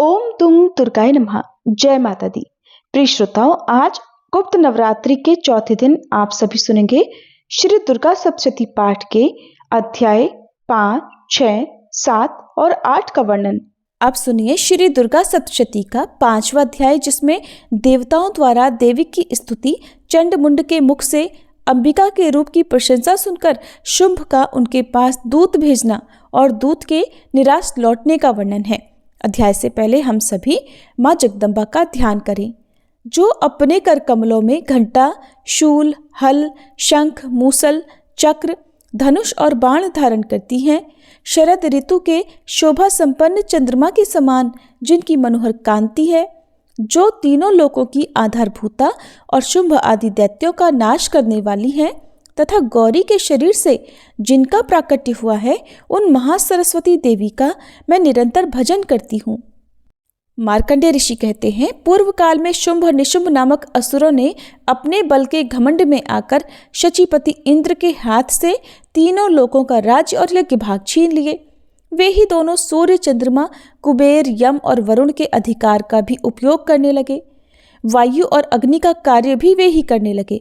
ओम तुंग दुर्गाय नमः। जय माता दी। प्रिय श्रोताओं, आज गुप्त नवरात्रि के चौथे दिन आप सभी सुनेंगे श्री दुर्गा सप्तशती पाठ के अध्याय 5, 6, 7 और 8 का वर्णन। आप सुनिए श्री दुर्गा सप्तशती का 5वां अध्याय, जिसमें देवताओं द्वारा देवी की स्तुति, चंड मुंड के मुख से अंबिका के रूप की प्रशंसा सुनकर शुंभ का उनके पास दूत भेजना और दूत के निराश लौटने का वर्णन है। अध्याय से पहले हम सभी माँ जगदम्बा का ध्यान करें, जो अपने कर कमलों में घंटा, शूल, हल, शंख, मूसल, चक्र, धनुष और बाण धारण करती हैं। शरद ऋतु के शोभा संपन्न चंद्रमा के समान जिनकी मनोहर कांति है, जो तीनों लोकों की आधारभूता और शुंभ आदि दैत्यों का नाश करने वाली है, तथा गौरी के शरीर से जिनका प्राकट्य हुआ है, उन महासरस्वती देवी का मैं निरंतर भजन करती हूँ। मार्कंडेय ऋषि कहते हैं, पूर्व काल में शुंभ और निशुंभ नामक असुरों ने अपने बल के घमंड में आकर शचीपति इंद्र के हाथ से तीनों लोकों का राज्य और यज्ञ भाग छीन लिए। वे ही दोनों सूर्य, चंद्रमा, कुबेर, यम और वरुण के अधिकार का भी उपयोग करने लगे। वायु और अग्नि का कार्य भी वे ही करने लगे।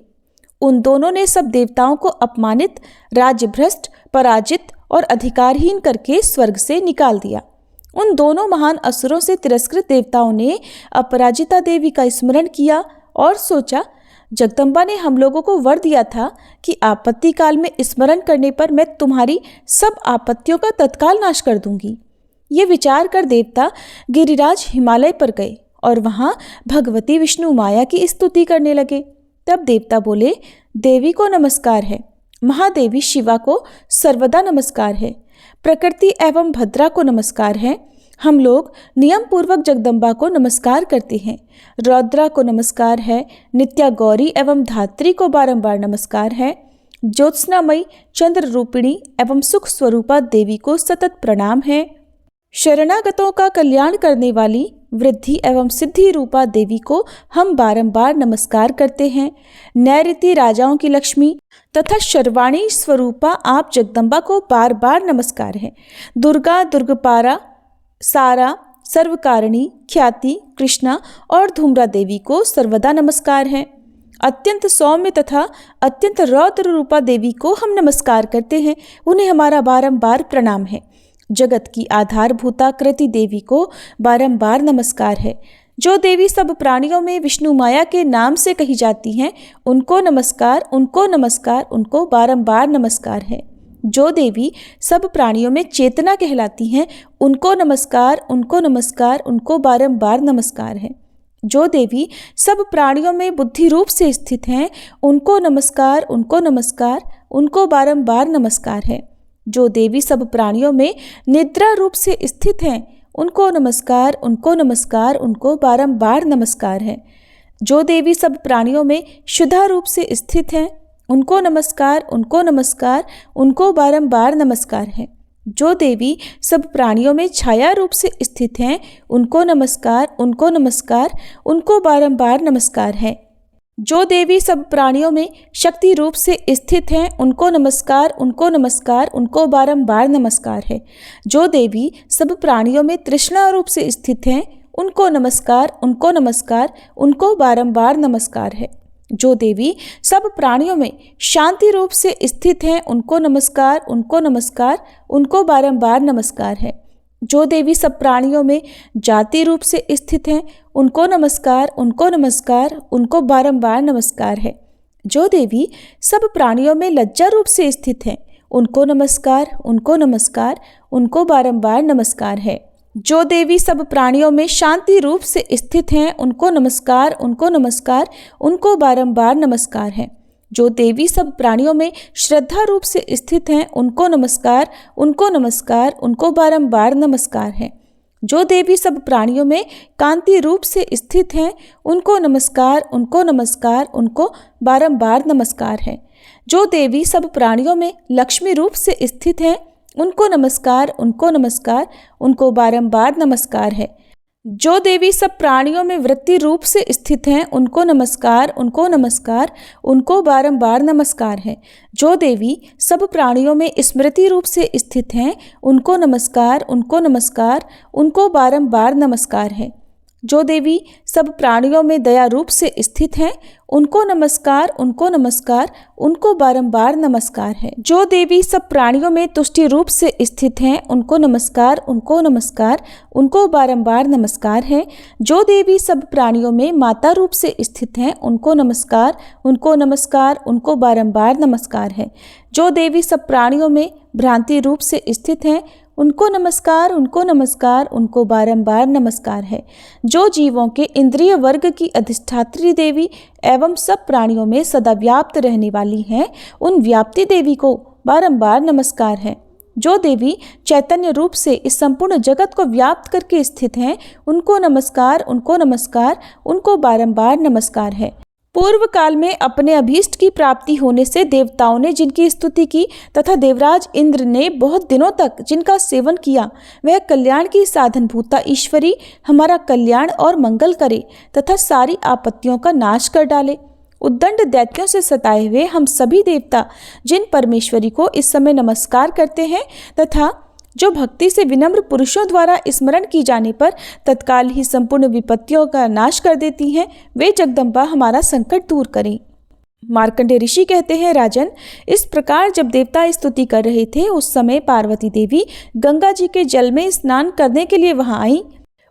उन दोनों ने सब देवताओं को अपमानित, राज्यभ्रष्ट, पराजित और अधिकारहीन करके स्वर्ग से निकाल दिया। उन दोनों महान असुरों से तिरस्कृत देवताओं ने अपराजिता देवी का स्मरण किया और सोचा, जगदम्बा ने हम लोगों को वर दिया था कि आपत्ति काल में स्मरण करने पर मैं तुम्हारी सब आपत्तियों का तत्काल नाश कर दूंगी। ये विचार कर देवता गिरिराज हिमालय पर गए और वहाँ भगवती विष्णु माया की स्तुति करने लगे। तब देवता बोले, देवी को नमस्कार है, महादेवी शिवा को सर्वदा नमस्कार है, प्रकृति एवं भद्रा को नमस्कार है। हम लोग नियम पूर्वक जगदम्बा को नमस्कार करते हैं। रौद्रा को नमस्कार है, नित्या गौरी एवं धात्री को बारंबार नमस्कार है। ज्योत्सनामयी, चंद्र रूपिणी एवं सुख स्वरूपा देवी को सतत प्रणाम है। शरणागतों का कल्याण करने वाली वृद्धि एवं सिद्धि रूपा देवी को हम बारंबार नमस्कार करते हैं। नैऋति राजाओं की लक्ष्मी तथा शर्वाणी स्वरूपा आप जगदम्बा को बार बार नमस्कार है। दुर्गा, दुर्गपारा, सारा, सर्वकारिणी, ख्याति, कृष्णा और धूम्रा देवी को सर्वदा नमस्कार है। अत्यंत सौम्य तथा अत्यंत रौद्र रूपा देवी को हम नमस्कार करते हैं, उन्हें हमारा बारंबार प्रणाम है। जगत की आधारभूता कृति देवी को बारंबार नमस्कार है। जो देवी सब प्राणियों में विष्णु माया के नाम से कही जाती हैं, उनको नमस्कार, उनको नमस्कार, उनको बारंबार नमस्कार है। जो देवी सब प्राणियों में चेतना कहलाती हैं, उनको नमस्कार, उनको नमस्कार, उनको बारंबार नमस्कार है। जो देवी सब प्राणियों में बुद्धि रूप से स्थित हैं, उनको नमस्कार, उनको नमस्कार, उनको बारंबार नमस्कार है। जो देवी सब प्राणियों में निद्रा रूप से स्थित हैं, उनको नमस्कार, उनको नमस्कार, उनको बारंबार नमस्कार है। जो देवी सब प्राणियों में शुद्धा रूप से स्थित हैं, उनको नमस्कार, उनको नमस्कार, उनको बारंबार नमस्कार है। जो देवी सब प्राणियों में छाया रूप से स्थित हैं, उनको नमस्कार, उनको नमस्कार, उनको बारंबार नमस्कार है। जो देवी सब प्राणियों में शक्ति रूप से स्थित हैं, उनको नमस्कार, उनको नमस्कार, उनको बारंबार नमस्कार है। जो देवी सब प्राणियों में तृष्णा रूप से स्थित हैं, उनको नमस्कार, उनको नमस्कार, उनको बारंबार नमस्कार है। जो देवी सब प्राणियों में शांति रूप से स्थित हैं, उनको नमस्कार, उनको नमस्कार, उनको बारंबार नमस्कार है। जो देवी सब प्राणियों में जाति रूप से स्थित हैं, उनको नमस्कार, उनको नमस्कार, उनको बारंबार नमस्कार है। जो देवी सब प्राणियों में लज्जा रूप से स्थित हैं, उनको नमस्कार, उनको नमस्कार, उनको बारंबार नमस्कार है। जो देवी सब प्राणियों में शांति रूप से स्थित हैं, उनको नमस्कार, उनको नमस्कार, उनको बारंबार नमस्कार है। जो देवी सब प्राणियों में श्रद्धा रूप से स्थित हैं, उनको नमस्कार, उनको नमस्कार, उनको बारंबार नमस्कार है। जो देवी सब प्राणियों में कांति रूप से स्थित हैं, उनको नमस्कार, उनको नमस्कार, उनको बारंबार नमस्कार है। जो देवी सब प्राणियों में लक्ष्मी रूप से स्थित हैं, उनको नमस्कार, उनको नमस्कार, उनको बारंबार नमस्कार है। जो देवी सब प्राणियों में वृत्ति रूप से स्थित हैं, उनको नमस्कार, उनको नमस्कार, उनको बारंबार नमस्कार है। जो देवी सब प्राणियों में स्मृति रूप से स्थित हैं, उनको नमस्कार, उनको नमस्कार, उनको बारंबार नमस्कार है। जो देवी सब प्राणियों में दया रूप से स्थित हैं, उनको नमस्कार, उनको नमस्कार, उनको बारंबार नमस्कार है। जो देवी सब प्राणियों में तुष्टि रूप से स्थित हैं, उनको नमस्कार, उनको नमस्कार, उनको बारंबार नमस्कार है। जो देवी सब प्राणियों में माता रूप से स्थित हैं, उनको नमस्कार, उनको नमस्कार, उनको बारंबार नमस्कार है। जो देवी सब प्राणियों में भ्रांति रूप से स्थित हैं, उनको नमस्कार, उनको नमस्कार, उनको बारंबार नमस्कार है। जो जीवों के इंद्रिय वर्ग की अधिष्ठात्री देवी एवं सब प्राणियों में सदा व्याप्त रहने वाली हैं, उन व्याप्ति देवी को बारंबार नमस्कार है। जो देवी चैतन्य रूप से इस संपूर्ण जगत को व्याप्त करके स्थित हैं, उनको नमस्कार, उनको नमस्कार, उनको बारंबार नमस्कार है। पूर्व काल में अपने अभीष्ट की प्राप्ति होने से देवताओं ने जिनकी स्तुति की तथा देवराज इंद्र ने बहुत दिनों तक जिनका सेवन किया, वह कल्याण की साधनभूता ईश्वरी हमारा कल्याण और मंगल करे तथा सारी आपत्तियों का नाश कर डाले। उद्दंड दैत्यों से सताए हुए हम सभी देवता जिन परमेश्वरी को इस समय नमस्कार करते हैं तथा जो भक्ति से विनम्र पुरुषों द्वारा स्मरण की जाने पर तत्काल ही संपूर्ण विपत्तियों का नाश कर देती हैं, वे जगदम्बा हमारा संकट दूर करें। मार्कंडेय ऋषि कहते हैं, राजन, इस प्रकार जब देवता स्तुति कर रहे थे, उस समय पार्वती देवी गंगा जी के जल में स्नान करने के लिए वहां आई।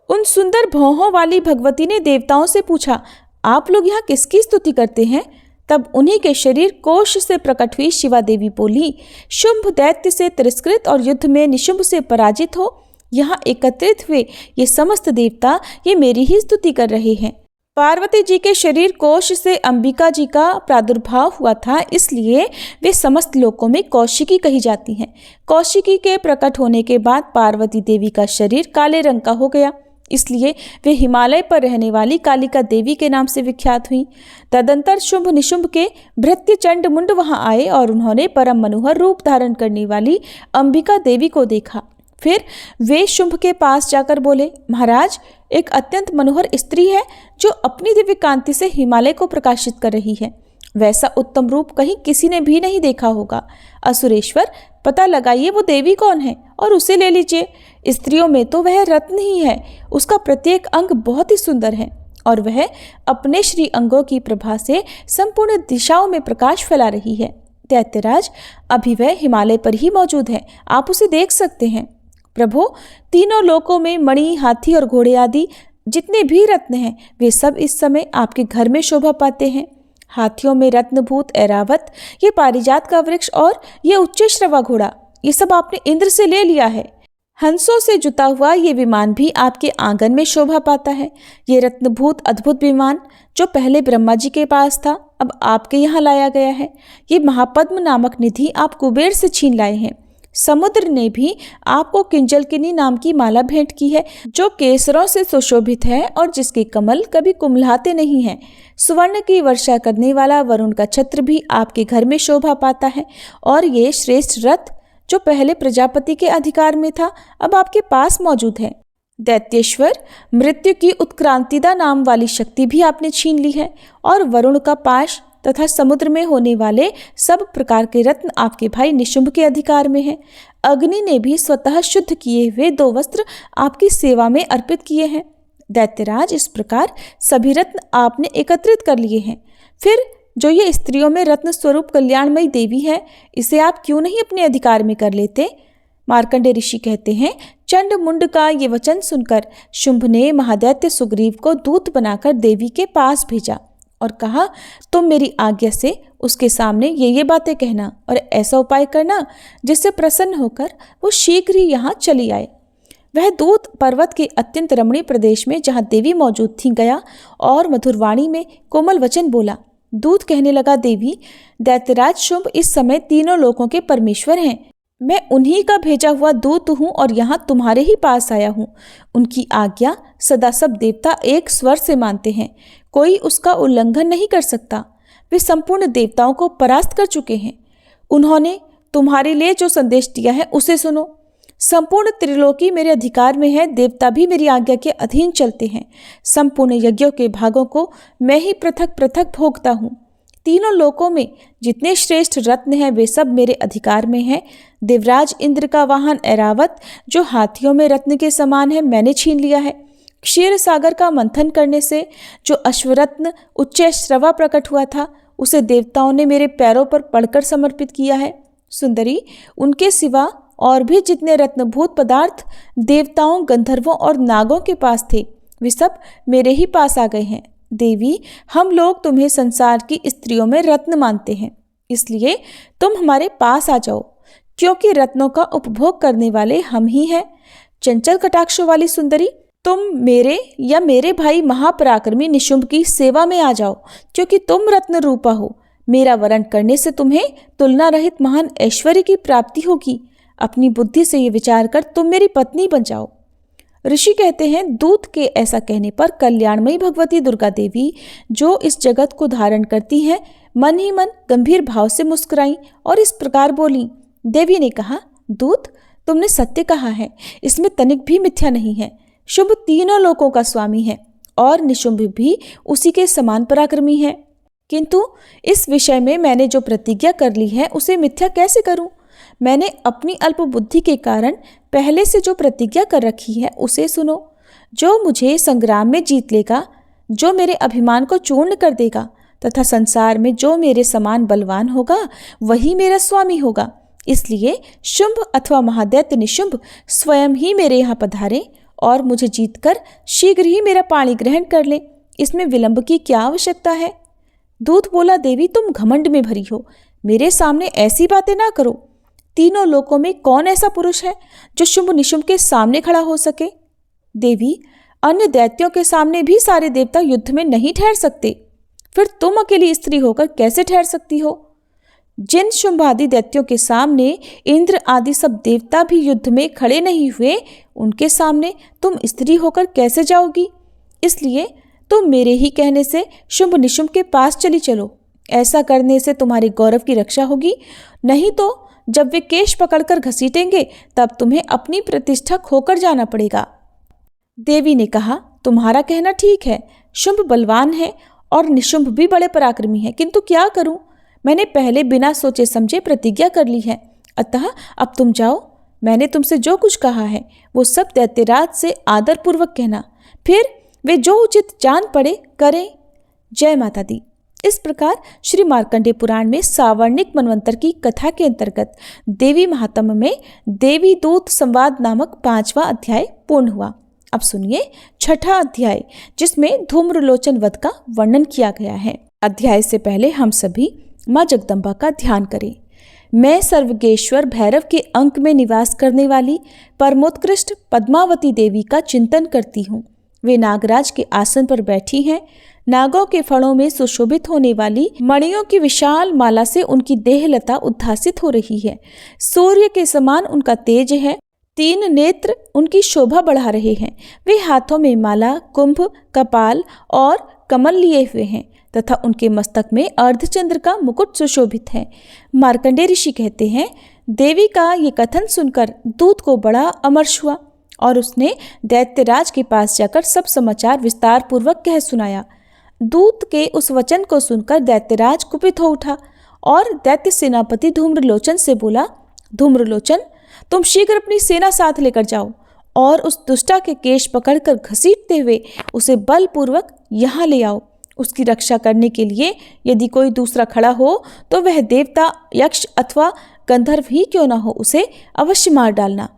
उन सुंदर भौहों वाली भगवती ने देवताओं से पूछा, आप लोग यहाँ किसकी स्तुति करते हैं? तब उन्हीं के शरीर कोश से प्रकट हुई शिवा देवी बोली, शुंभ दैत्य से तिरस्कृत और युद्ध में निशुंभ से पराजित हो यहाँ एकत्रित हुए ये समस्त देवता ये मेरी ही स्तुति कर रहे हैं। पार्वती जी के शरीर कोश से अंबिका जी का प्रादुर्भाव हुआ था, इसलिए वे समस्त लोकों में कौशिकी कही जाती हैं। कौशिकी के प्रकट होने के बाद पार्वती देवी का शरीर काले रंग का हो गया, इसलिए वे हिमालय पर रहने वाली कालिका देवी के नाम से विख्यात हुई। तदंतर शुंभ निशुंभ के भृत्य चंड मुंड वहां आए और उन्होंने परम मनोहर रूप धारण करने वाली अंबिका देवी को देखा। फिर वे शुंभ के पास जाकर बोले, महाराज, एक अत्यंत मनोहर स्त्री है जो अपनी दिव्य कांति से हिमालय को प्रकाशित कर रही है। वैसा उत्तम रूप कहीं किसी ने भी नहीं देखा होगा। असुरेश्वर, पता लगाइए वो देवी कौन है और उसे ले लीजिए। स्त्रियों में तो वह रत्न ही है, उसका प्रत्येक अंग बहुत ही सुंदर है और वह अपने श्री अंगों की प्रभा से संपूर्ण दिशाओं में प्रकाश फैला रही है। दैत्यराज, अभी वह हिमालय पर ही मौजूद है, आप उसे देख सकते हैं। प्रभु, तीनों लोकों में मणि, हाथी और घोड़े आदि जितने भी रत्न हैं, वे सब इस समय आपके घर में शोभा पाते हैं। हाथियों में रत्नभूत ऐरावत, ये पारिजात का वृक्ष और ये उच्च श्रवा घोड़ा, ये सब आपने इंद्र से ले लिया है। हंसों से जुता हुआ ये विमान भी आपके आंगन में शोभा पाता है। ये रत्नभूत अद्भुत विमान जो पहले ब्रह्मा जी के पास था, अब आपके यहाँ लाया गया है। ये महापद्म नामक निधि आप कुबेर से छीन लाए हैं। समुद्र ने भी आपको किंजलकिनी नाम की माला भेंट की है, जो केसरों से सुशोभित है और जिसके कमल कभी कुम्हलाते नहीं हैं। सुवर्ण की वर्षा करने वाला वरुण का छत्र भी आपके घर में शोभा पाता है और ये श्रेष्ठ रथ जो पहले प्रजापति के अधिकार में था, अब आपके पास मौजूद है। दैत्येश्वर, मृत्यु की उत्क्रांतिदा नाम वाली शक्ति भी आपने छीन ली है और वरुण का पाश तथा समुद्र में होने वाले सब प्रकार के रत्न आपके भाई निशुंभ के अधिकार में हैं। अग्नि ने भी स्वतः शुद्ध किए हुए 2 वस्त्र आपकी सेवा में अर्पित किए हैं। दैत्यराज, इस प्रकार सभी रत्न आपने एकत्रित कर लिए हैं। फिर जो ये स्त्रियों में रत्न स्वरूप कल्याणमयी देवी है, इसे आप क्यों नहीं अपने अधिकार में कर लेते? मार्कंडेय ऋषि कहते हैं, चंड मुंड का ये वचन सुनकर शुंभ ने महादैत्य सुग्रीव को दूत बनाकर देवी के पास भेजा और कहा, तुम मेरी आज्ञा से उसके सामने ये बातें कहना और ऐसा उपाय करना जिससे प्रसन्न होकर वो शीघ्र ही यहाँ चली आए। वह दूत पर्वत के अत्यंत रमणीय प्रदेश में जहाँ देवी मौजूद थी गया और मधुरवाणी में कोमल वचन बोला। दूत कहने लगा, देवी, दैत्यराज शुंभ इस समय तीनों लोकों के परमेश्वर हैं। मैं उन्हीं का भेजा हुआ दूत हूँ और यहाँ तुम्हारे ही पास आया हूँ। उनकी आज्ञा सदा सब देवता एक स्वर से मानते हैं, कोई उसका उल्लंघन नहीं कर सकता। वे संपूर्ण देवताओं को परास्त कर चुके हैं। उन्होंने तुम्हारे लिए जो संदेश दिया है उसे सुनो। संपूर्ण त्रिलोकी मेरे अधिकार में है, देवता भी मेरी आज्ञा के अधीन चलते हैं। संपूर्ण यज्ञों के भागों को मैं ही पृथक पृथक भोगता हूँ। तीनों लोकों में जितने श्रेष्ठ रत्न हैं वे सब मेरे अधिकार में हैं। देवराज इंद्र का वाहन ऐरावत, जो हाथियों में रत्न के समान है, मैंने छीन लिया है। क्षीर सागर का मंथन करने से जो अश्वरत्न उच्च श्रवा प्रकट हुआ था, उसे देवताओं ने मेरे पैरों पर पड़कर समर्पित किया है। सुंदरी, उनके सिवा और भी जितने रत्नभूत पदार्थ देवताओं, गंधर्वों और नागों के पास थे, वे सब मेरे ही पास आ गए हैं। देवी, हम लोग तुम्हें संसार की स्त्रियों में रत्न मानते हैं, इसलिए तुम हमारे पास आ जाओ, क्योंकि रत्नों का उपभोग करने वाले हम ही हैं। चंचल कटाक्षों वाली सुंदरी, तुम मेरे या मेरे भाई महापराक्रमी निशुंभ की सेवा में आ जाओ, क्योंकि तुम रत्न रूपा हो। मेरा वरण करने से तुम्हें तुलना रहित महान ऐश्वर्य की प्राप्ति होगी। अपनी बुद्धि से ये विचार कर तुम मेरी पत्नी बन जाओ। ऋषि कहते हैं, दूत के ऐसा कहने पर कल्याणमयी भगवती दुर्गा देवी, जो इस जगत को धारण करती हैं, मन ही मन गंभीर भाव से मुस्कुराई और इस प्रकार बोली। देवी ने कहा, दूत, तुमने सत्य कहा है, इसमें तनिक भी मिथ्या नहीं है। शुंभ तीनों लोकों का स्वामी है और निशुंभ भी उसी के समान पराक्रमी है, किंतु इस विषय में मैंने जो प्रतिज्ञा कर ली है उसे मिथ्या कैसे करूं? मैंने अपनी अल्प बुद्धि के कारण पहले से जो प्रतिज्ञा कर रखी है उसे सुनो। जो मुझे संग्राम में जीत लेगा, जो मेरे अभिमान को चूर्ण कर देगा तथा संसार में जो मेरे समान बलवान होगा, वही मेरा स्वामी होगा। इसलिए शुंभ अथवा महादैत्य निशुंभ स्वयं ही मेरे यहाँ पधारे और मुझे जीतकर शीघ्र ही मेरा पाणी ग्रहण कर ले। इसमें विलंब की क्या आवश्यकता है? दूत बोला, देवी, तुम घमंड में भरी हो, मेरे सामने ऐसी बातें ना करो। तीनों लोकों में कौन ऐसा पुरुष है जो शुंभ निशुंभ के सामने खड़ा हो सके? देवी, अन्य दैत्यों के सामने भी सारे देवता युद्ध में नहीं ठहर सकते, फिर तुम अकेली स्त्री होकर कैसे ठहर सकती हो? जिन शुंभ आदि दैत्यों के सामने इंद्र आदि सब देवता भी युद्ध में खड़े नहीं हुए, उनके सामने तुम स्त्री होकर कैसे जाओगी? इसलिए तुम मेरे ही कहने से शुंभ निशुंभ के पास चली चलो। ऐसा करने से तुम्हारे गौरव की रक्षा होगी, नहीं तो जब वे केश पकड़कर घसीटेंगे तब तुम्हें अपनी प्रतिष्ठा खोकर जाना पड़ेगा। देवी ने कहा, तुम्हारा कहना ठीक है, शुंभ बलवान है और निशुंभ भी बड़े पराक्रमी है, किंतु क्या करूं? मैंने पहले बिना सोचे समझे प्रतिज्ञा कर ली है, अतः अब तुम जाओ। मैंने तुमसे जो कुछ कहा है वो सब दैत्यराज से आदरपूर्वक कहना, फिर वे जो उचित जान पड़े करें। जय माता दी। इस प्रकार श्री मार्कंडेय पुराण में सावर्णिक मनवंतर की कथा के अंतर्गत देवी महात्म्य में देवी दूत संवाद नामक 5वां अध्याय पूर्ण हुआ। अब सुनिए 6ठा अध्याय, जिसमें धूम्रलोचन वध का वर्णन किया गया है। अध्याय से पहले हम सभी माँ जगदम्बा का ध्यान करें। मैं सर्वगेश्वर भैरव के अंक में निवास करने वाली परमोत्कृष्ट पद्मावती देवी का चिंतन करती हूँ। वे नागराज के आसन पर बैठी हैं। नागों के फणों में सुशोभित होने वाली मणियों की विशाल माला से उनकी देहलता उद्भासित हो रही है। सूर्य के समान उनका तेज है। 3 नेत्र उनकी शोभा बढ़ा रहे हैं। वे हाथों में माला, कुंभ, कपाल और कमल लिए हुए हैं तथा उनके मस्तक में अर्धचंद्र का मुकुट सुशोभित है। मार्कंडेय ऋषि कहते हैं, देवी का ये कथन सुनकर दूत को बड़ा अमर्ष हुआ और उसने दैत्यराज के पास जाकर सब समाचार विस्तार पूर्वक कह सुनाया। दूत के उस वचन को सुनकर दैत्यराज कुपित हो उठा और दैत्य सेनापति धूम्रलोचन से बोला, धूम्रलोचन, तुम शीघ्र अपनी सेना साथ लेकर जाओ और उस दुष्टा के केश पकड़कर घसीटते हुए उसे बलपूर्वक यहाँ ले आओ। उसकी रक्षा करने के लिए यदि कोई दूसरा खड़ा हो तो वह देवता, यक्ष अथवा गंधर्व ही क्यों न हो, उसे अवश्य मार डालना।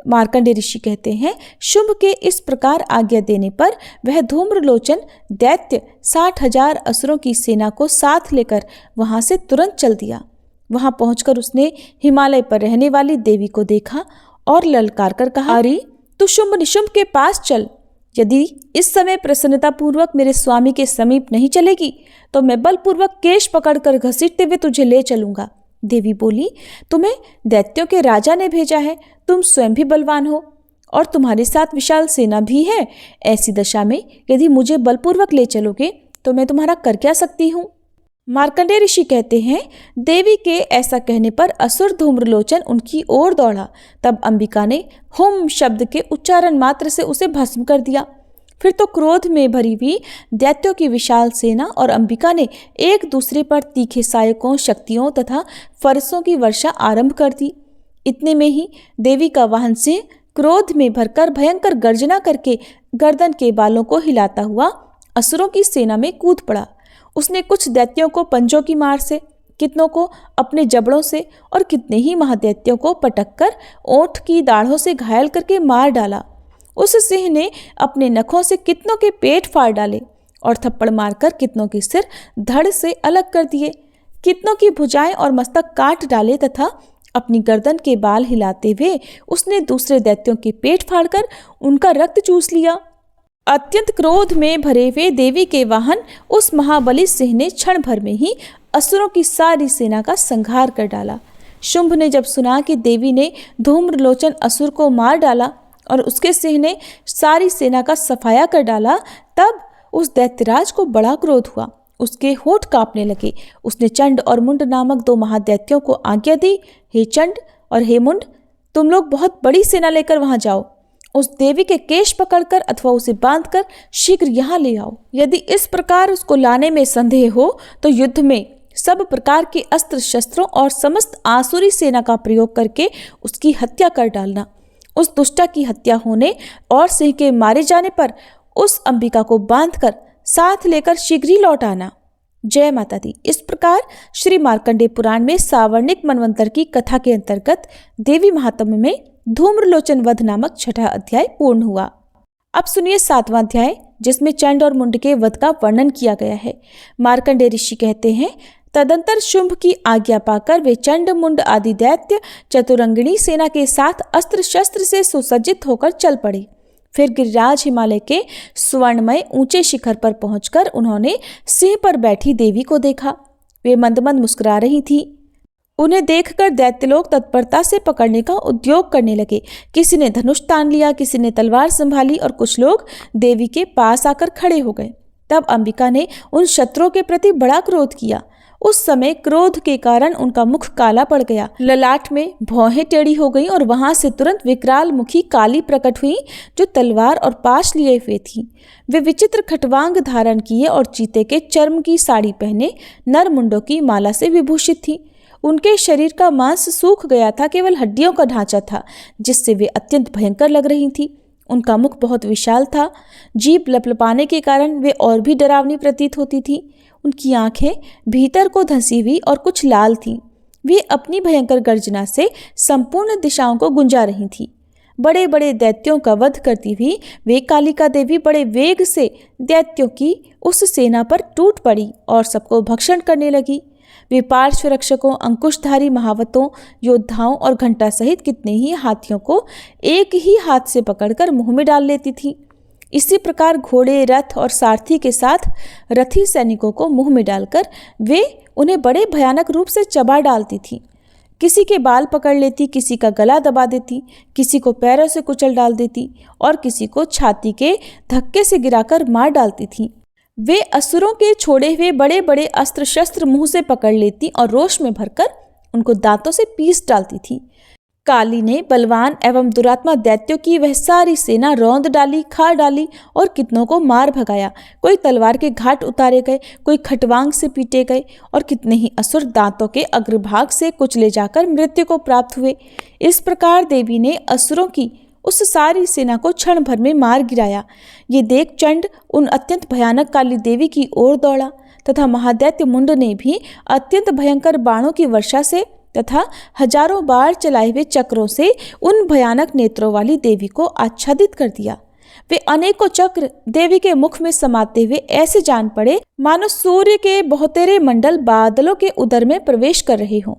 मार्कंडेय ऋषि कहते हैं, शुंभ के इस प्रकार आज्ञा देने पर वह धूम्रलोचन दैत्य 60,000 असुरों की सेना को साथ लेकर वहां से तुरंत चल दिया। वहां पहुंचकर उसने हिमालय पर रहने वाली देवी को देखा और ललकार कर कहा, अरे तू शुंभ निशुंभ के पास चल। यदि इस समय प्रसन्नतापूर्वक मेरे स्वामी के समीप नहीं चलेगी तो मैं बलपूर्वक केश पकड़कर घसीटते हुए तुझे ले चलूंगा। देवी बोली, तुम्हें दैत्यों के राजा ने भेजा है, तुम स्वयं भी बलवान हो और तुम्हारे साथ विशाल सेना भी है। ऐसी दशा में यदि मुझे बलपूर्वक ले चलोगे तो मैं तुम्हारा कर क्या सकती हूँ? मार्कंडेय ऋषि कहते हैं, देवी के ऐसा कहने पर असुर धूम्रलोचन उनकी ओर दौड़ा। तब अंबिका ने हुम शब्द के उच्चारण मात्र से उसे भस्म कर दिया। फिर तो क्रोध में भरी हुई दैत्यों की विशाल सेना और अंबिका ने एक दूसरे पर तीखे सायकों, शक्तियों तथा फरसों की वर्षा आरंभ कर दी। इतने में ही देवी का वाहन सिंह क्रोध में भरकर भयंकर गर्जना करके गर्दन के बालों को हिलाता हुआ असुरों की सेना में कूद पड़ा। उसने कुछ दैत्यों को पंजों की मार से, कितनों को अपने जबड़ों से और कितने ही महादैत्यों को पटक कर ओंठ की दाढ़ों से घायल करके मार डाला। उस सिंह ने अपने नखों से कितनों के पेट फाड़ डाले और थप्पड़ मारकर कितनों के सिर धड़ से अलग कर दिए, कितनों की भुजाएं और मस्तक काट डाले तथा अपनी गर्दन के बाल हिलाते हुए उसने दूसरे दैत्यों के पेट फाड़कर उनका रक्त चूस लिया। अत्यंत क्रोध में भरे हुए देवी के वाहन उस महाबली सिंह ने क्षण भर में ही असुरों की सारी सेना का संहार कर डाला। शुंभ ने जब सुना कि देवी ने धूम्रलोचन असुर को मार डाला और उसके सिंह ने सारी सेना का सफाया कर डाला, तब उस दैत्यराज को बड़ा क्रोध हुआ। उसके होठ कांपने लगे। उसने चंड और मुंड नामक दो महादैत्यों को आज्ञा दी, हे चंड और हे मुंड, तुम लोग बहुत बड़ी सेना लेकर वहां जाओ। उस देवी के केश पकड़कर अथवा उसे बांधकर शीघ्र यहाँ ले आओ। यदि इस प्रकार उसको लाने में संदेह हो तो युद्ध में सब प्रकार के अस्त्र शस्त्रों और समस्त आसुरी सेना का प्रयोग करके उसकी हत्या कर डालना। उस दुष्टा की हत्या होने और सिंह के मारे जाने पर उस अंबिका को बांधकर साथ लेकर शीघ्र ही लौट आना। जय माता दी। इस प्रकार श्री मार्कंडेय पुराण में सावर्णिक मनवंतर की कथा के अंतर्गत देवी महात्म्य में धूम्रलोचन वध नामक छठा अध्याय पूर्ण हुआ। अब सुनिए सातवां अध्याय, जिसमें चंड और मुंड के वध का वर्णन किया गया है। मार्कंडेय ऋषि कहते हैं, तदंतर शुंभ की आज्ञा पाकर वे चंड, मुंड आदि दैत्य चतुरंगिणी सेना के साथ अस्त्र शस्त्र से सुसज्जित होकर चल पड़े। फिर गिरिराज हिमालय के स्वर्णमय ऊंचे शिखर पर पहुंचकर उन्होंने सिंह पर बैठी देवी को देखा। वे मंद मंद मुस्कुरा रही थी। उन्हें देखकर दैत्य लोग तत्परता से पकड़ने का उद्योग करने लगे। किसी ने धनुष तान लिया, किसी ने तलवार संभाली और कुछ लोग देवी के पास आकर खड़े हो गए। तब अंबिका ने उन शत्रुओं के प्रति बड़ा क्रोध किया। उस समय क्रोध के कारण उनका मुख काला पड़ गया, ललाट में भौहें टेढ़ी हो गईं और वहां से तुरंत विकराल मुखी काली प्रकट हुई, जो तलवार और पाश लिए हुए थी। वे विचित्र खटवांग धारण किए और चीते के चर्म की साड़ी पहने नर मुंडों की माला से विभूषित थी। उनके शरीर का मांस सूख गया था, केवल हड्डियों का ढांचा था, जिससे वे अत्यंत भयंकर लग रही थी। उनका मुख बहुत विशाल था। जीभ लपलपाने के कारण वे और भी डरावनी प्रतीत होती थी। उनकी आंखें भीतर को धंसी हुई और कुछ लाल थीं। वे अपनी भयंकर गर्जना से संपूर्ण दिशाओं को गुंजा रही थीं। बड़े बड़े दैत्यों का वध करती हुई वे कालिका देवी बड़े वेग से दैत्यों की उस सेना पर टूट पड़ी और सबको भक्षण करने लगी। वे पार्श्व रक्षकों, अंकुशधारी महावतों, योद्धाओं और घंटा सहित कितने ही हाथियों को एक ही हाथ से पकड़कर मुंह में डाल लेती थी। इसी प्रकार घोड़े, रथ और सारथी के साथ रथी सैनिकों को मुंह में डालकर वे उन्हें बड़े भयानक रूप से चबा डालती थी। किसी के बाल पकड़ लेती, किसी का गला दबा देती, किसी को पैरों से कुचल डाल देती और किसी को छाती के धक्के से गिराकर मार डालती थी। वे असुरों के छोड़े हुए बड़े बड़े अस्त्र शस्त्र मुंह से पकड़ लेती और रोष में भरकर उनको दांतों से पीस डालती थी। काली ने बलवान एवं दुरात्मा दैत्यों की वह सारी सेना रौंद डाली, खा डाली और कितनों को मार भगाया। कोई तलवार के घाट उतारे गए, कोई खटवांग से पीटे गए और कितने ही असुर दांतों के अग्रभाग से कुचले जाकर मृत्यु को प्राप्त हुए। इस प्रकार देवी ने असुरों की उस सारी सेना को क्षण भर में मार गिराया। ये देख चंड उन अत्यंत भयानक काली देवी की ओर दौड़ा तथा महादैत्य मुंड ने भी अत्यंत भयंकर बाणों की वर्षा से तथा हजारों बार चलाए हुए चक्रों से उन भयानक नेत्रों वाली देवी को आच्छादित कर दिया। वे अनेकों चक्र देवी के मुख में समाते हुए ऐसे जान पड़े मानो सूर्य के बहुतेरे मंडल बादलों के उदर में प्रवेश कर रहे हों।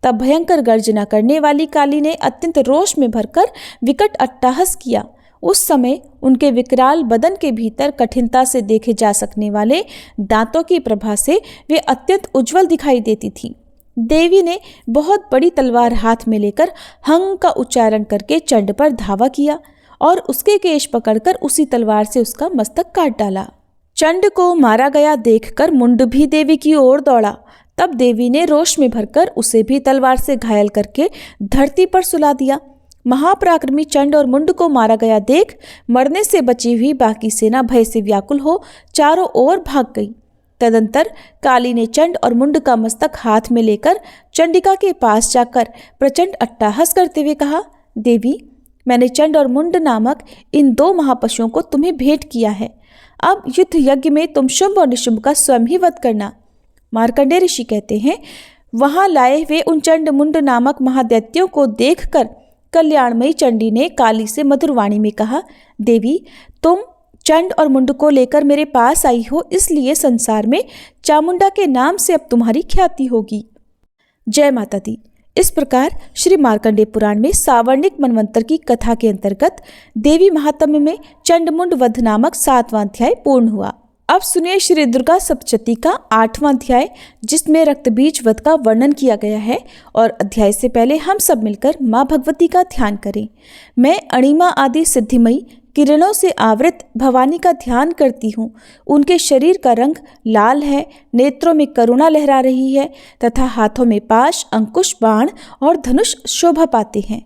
तब भयंकर गर्जना करने वाली काली ने अत्यंत रोष में भरकर विकट अट्टहास किया। उस समय उनके विकराल बदन के भीतर कठिनता से देखे जा सकने वाले दांतों की प्रभा से वे अत्यंत उज्जवल दिखाई देती थी। देवी ने बहुत बड़ी तलवार हाथ में लेकर हंग का उच्चारण करके चंड पर धावा किया और उसके केश पकड़कर उसी तलवार से उसका मस्तक काट डाला। चंड को मारा गया देखकर मुंड भी देवी की ओर दौड़ा। तब देवी ने रोष में भरकर उसे भी तलवार से घायल करके धरती पर सुला दिया। महापराक्रमी चंड और मुंड को मारा गया देख मरने से बची हुई बाकी सेना भय से व्याकुल हो चारों ओर भाग गई। तदंतर काली ने चंड और मुंड का मस्तक हाथ में लेकर चंडिका के पास जाकर प्रचंड अट्टहास करते हुए कहा, देवी, मैंने चंड और मुंड नामक इन 2 महापशुओं को तुम्हें भेंट किया है। अब युद्ध यज्ञ में तुम शुंभ और निशुंभ का स्वयं ही वध करना। मार्कंडेय ऋषि कहते हैं, वहां लाए हुए उन चंड मुंड नामक महादैत्यों को देखकर कल्याणमयी चंडी ने काली से मधुर वाणी में कहा, देवी, तुम चंड और मुंड को लेकर मेरे पास आई हो, इसलिए संसार में चामुंडा के नाम से अब तुम्हारी ख्याति होगी। जय माता दी। इस प्रकार श्री मार्कंडेय पुराण में सावर्णिक मनवंतर की कथा के अंतर्गत देवी महात्म्य में चंडमुंड वध नामक 7वां अध्याय पूर्ण हुआ। अब सुनिए श्री दुर्गा सप्तशती का 8वां अध्याय, जिसमें रक्तबीज वध का वर्णन किया गया है। और अध्याय से पहले हम सब मिलकर माँ भगवती का ध्यान करें। मैं अणिमा आदि सिद्धिमयी किरणों से आवृत भवानी का ध्यान करती हूँ। उनके शरीर का रंग लाल है, नेत्रों में करुणा लहरा रही है तथा हाथों में पाश, अंकुश, बाण और धनुष शोभा पाते हैं।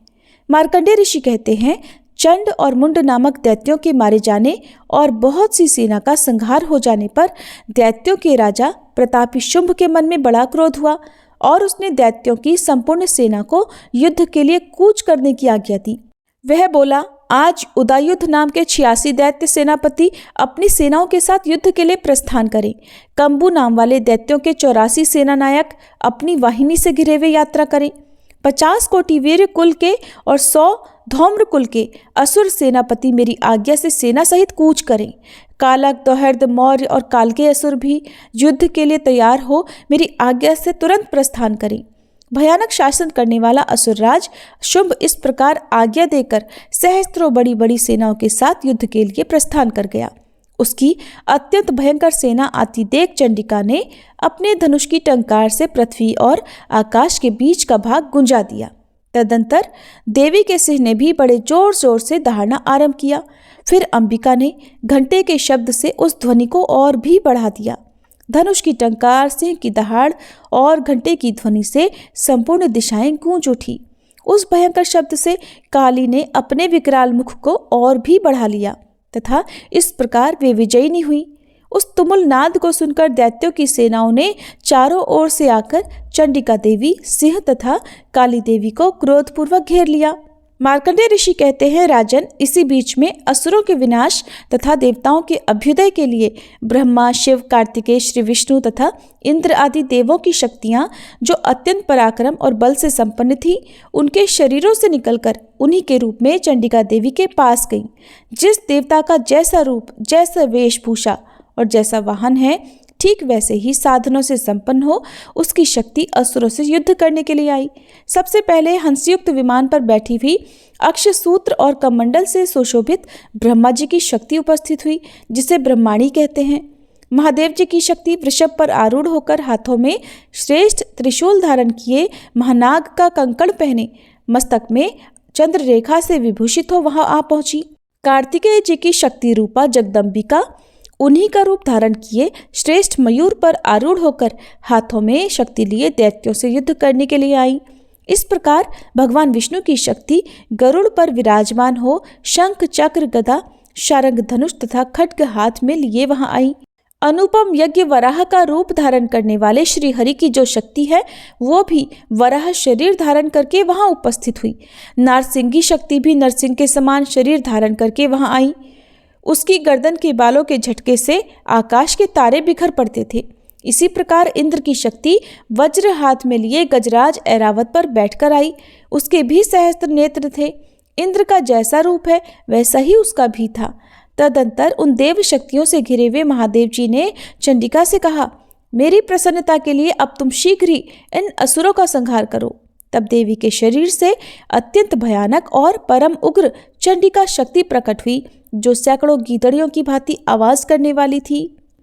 मार्कंडेय ऋषि कहते हैं, चंड और मुंड नामक दैत्यों के मारे जाने और बहुत सी सेना का संहार हो जाने पर दैत्यों के राजा प्रतापी शुंभ के मन में बड़ा क्रोध हुआ और उसने दैत्यों की संपूर्ण सेना को युद्ध के लिए कूच करने की आज्ञा दी। वह बोला, आज उदयुद्ध नाम के 86 दैत्य सेनापति अपनी सेनाओं के साथ युद्ध के लिए प्रस्थान करें। कंबू नाम वाले दैत्यों के 84 सेना नायक अपनी वाहिनी से घिरे हुए यात्रा करें। 50 कोटि वीर कुल के और 100 धौम्र कुल के असुर सेनापति मेरी आज्ञा से सेना सहित कूच करें। कालक, दोहर्द, मौर्य और काल के असुर भी युद्ध के लिए तैयार हो मेरी आज्ञा से तुरंत प्रस्थान करें। भयानक शासन करने वाला असुरराज शुंभ इस प्रकार आज्ञा देकर सहस्त्रों बड़ी बड़ी सेनाओं के साथ युद्ध के लिए प्रस्थान कर गया। उसकी अत्यंत भयंकर सेना आती देख चंडिका ने अपने धनुष की टंकार से पृथ्वी और आकाश के बीच का भाग गुंजा दिया। तदंतर देवी के सिंह ने भी बड़े जोर जोर से दहाड़ना आरंभ किया। फिर अंबिका ने घंटे के शब्द से उस ध्वनि को और भी बढ़ा दिया। धनुष की टंकार, सिंह की दहाड़ और घंटे की ध्वनि से संपूर्ण दिशाएं गूंज उठी। उस भयंकर शब्द से काली ने अपने विकराल मुख को और भी बढ़ा लिया तथा इस प्रकार वे विजयिनी हुई। उस तुमुल नाद को सुनकर दैत्यों की सेनाओं ने चारों ओर से आकर चंडिका देवी, सिंह तथा काली देवी को क्रोधपूर्वक घेर लिया। मार्कंडेय ऋषि कहते हैं, राजन, इसी बीच में असुरों के विनाश तथा देवताओं के अभ्युदय के लिए ब्रह्मा, शिव, कार्तिकेय, श्री विष्णु तथा इंद्र आदि देवों की शक्तियां जो अत्यंत पराक्रम और बल से संपन्न थी, उनके शरीरों से निकलकर उन्हीं के रूप में चंडिका देवी के पास गईं। जिस देवता का जैसा रूप, जैसा वेशभूषा और जैसा वाहन है, ठीक वैसे ही साधनों से संपन्न हो उसकी शक्ति असुरों से युद्ध करने के लिए आई। सबसे पहले हंसयुक्त विमान पर बैठी हुई अक्षसूत्र और कमंडल से सुशोभित ब्रह्मा जी की शक्ति उपस्थित हुई, जिसे ब्रह्माणी कहते हैं। महादेव जी की शक्ति वृषभ पर आरूढ़ होकर हाथों में श्रेष्ठ त्रिशूल धारण किए, महानाग का कंकण पहने, मस्तक में चंद्र रेखा से विभूषित हो वहां आ पहुंची। कार्तिकेय जी की शक्ति रूपा जगदम्बिका उन्हीं का रूप धारण किए श्रेष्ठ मयूर पर आरूढ़ होकर हाथों में शक्ति लिए दैत्यों से युद्ध करने के लिए आई। इस प्रकार भगवान विष्णु की शक्ति गरुड़ पर विराजमान हो शंख, चक्र, गदा, शारंग, धनुष तथा खड्ग हाथ में लिए वहां आई। अनुपम यज्ञ वराह का रूप धारण करने वाले श्री हरि की जो शक्ति है, वो भी वराह शरीर धारण करके वहां उपस्थित हुई। नारसिंगी शक्ति भी नरसिंह के समान शरीर धारण करके वहां आई। उसकी गर्दन के बालों के झटके से आकाश के तारे बिखर पड़ते थे। इसी प्रकार इंद्र की शक्ति वज्र हाथ में लिए गजराज ऐरावत पर बैठकर आई। उसके भी सहस्त्र नेत्र थे। इंद्र का जैसा रूप है वैसा ही उसका भी था। तदंतर उन देव शक्तियों से घिरे हुए महादेव जी ने चंडिका से कहा, मेरी प्रसन्नता के लिए अब तुम शीघ्र ही इन असुरों का संहार करो। तब देवी के शरीर से अत्यंत भयानक और परम उग्र चंडिका शक्ति प्रकट हुई, जो सैकड़ों गीदड़ियों की भांति आवाज करने वाली थी।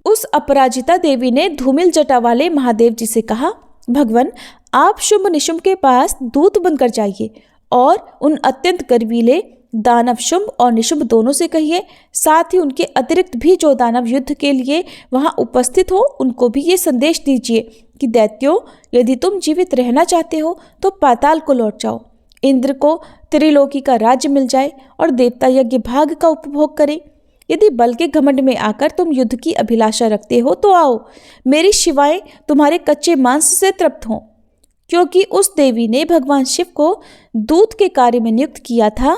उस अपराजिता देवी ने धूमिल जटा वाले महादेव जी से कहा, भगवान, आप शुंभ निशुंभ के पास दूत बनकर जाइए और उन अत्यंत गर्वीले दानव शुंभ और निशुंभ दोनों से कहिए। साथ ही उनके अतिरिक्त भी जो दानव युद्ध के लिए वहां उपस्थित हो उनको भी ये संदेश दीजिए कि दैत्यों, यदि तुम जीवित रहना चाहते हो तो पाताल को लौट जाओ। इंद्र को त्रिलोकी का राज्य मिल जाए और देवता यज्ञ भाग का उपभोग करें। यदि बल के घमंड में आकर तुम युद्ध की अभिलाषा रखते हो तो आओ, मेरी शिवाएं तुम्हारे कच्चे मांस से तृप्त हों। क्योंकि उस देवी ने भगवान शिव को दूत के कार्य में नियुक्त किया था,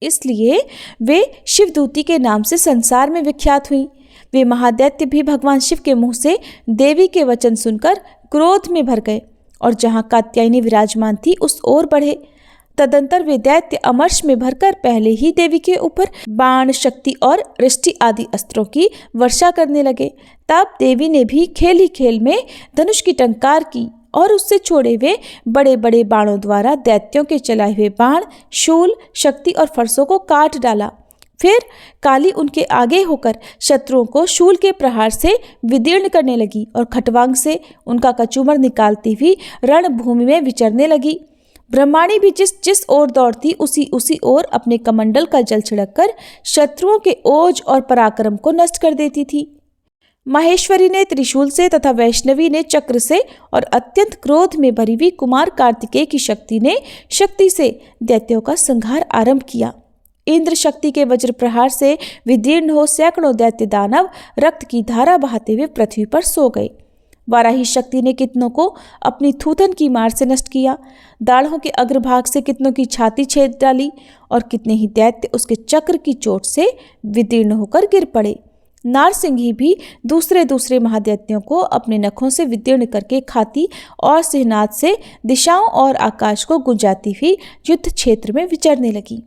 इसलिए वे शिवदूती के नाम से संसार में विख्यात हुई। वे महादैत्य भी भगवान शिव के मुंह से देवी के वचन सुनकर क्रोध में भर गए और जहां कात्यायनी विराजमान थी उस ओर बढ़े। तदंतर वे दैत्य अमर्ष में भरकर पहले ही देवी के ऊपर बाण, शक्ति और रिष्टि आदि अस्त्रों की वर्षा करने लगे। तब देवी ने भी खेल ही खेल में धनुष की टंकार की और उससे छोड़े हुए बड़े बड़े बाणों द्वारा दैत्यों के चलाए हुए बाण, शूल, शक्ति और फरसों को काट डाला। फिर काली उनके आगे होकर शत्रुओं को शूल के प्रहार से विदीर्ण करने लगी और खटवांग से उनका कचूमर निकालती हुई रणभूमि में विचरने लगी। ब्रह्माणी भी जिस जिस ओर दौड़ती उसी ओर अपने कमंडल का जल छिड़ककर शत्रुओं के ओज और पराक्रम को नष्ट कर देती थी। माहेश्वरी ने त्रिशूल से तथा वैष्णवी ने चक्र से और अत्यंत क्रोध में भरी हुई कुमार कार्तिकेय की शक्ति ने शक्ति से दैत्यों का संहार आरंभ किया। इंद्र शक्ति के वज्र प्रहार से विदीर्ण हो सैकड़ों दैत्य दानव रक्त की धारा बहाते हुए पृथ्वी पर सो गए। वाराही शक्ति ने कितनों को अपनी थूथन की मार से नष्ट किया, दाढ़ों के अग्रभाग से कितनों की छाती छेद डाली और कितने ही दैत्य उसके चक्र की चोट से विदीर्ण होकर गिर पड़े। नारसिंही भी दूसरे महादैत्यों को अपने नखों से विदीर्ण करके खाती और सिंहनाद से दिशाओं और आकाश को गुंजाती हुई युद्ध क्षेत्र में विचरने लगी।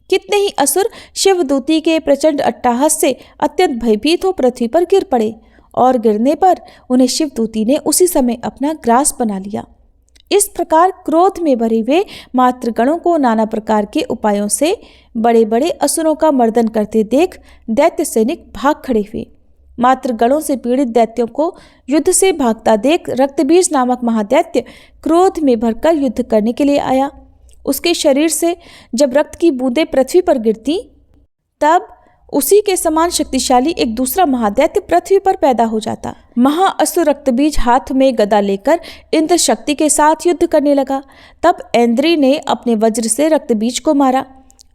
कितने ही असुर शिवदूती के प्रचंड अट्टहास से अत्यंत भयभीत हो पृथ्वी पर गिर पड़े और गिरने पर उन्हें शिवदूती ने उसी समय अपना ग्रास बना लिया। इस प्रकार क्रोध में भरे हुए मातृगणों को नाना प्रकार के उपायों से बड़े बड़े असुरों का मर्दन करते देख दैत्य सैनिक भाग खड़े हुए। मातृगणों से पीड़ित दैत्यों को युद्ध से भागता देख रक्तबीज नामक महादैत्य क्रोध में भरकर युद्ध करने के लिए आया। उसके शरीर से जब रक्त की बूंदें पृथ्वी पर गिरती तब उसी के समान शक्तिशाली एक दूसरा महादैत्य पृथ्वी पर पैदा हो जाता। महाअसुर रक्तबीज हाथ में गदा लेकर इंद्र शक्ति के साथ युद्ध करने लगा। तब ऐन्द्री ने अपने वज्र से रक्तबीज को मारा।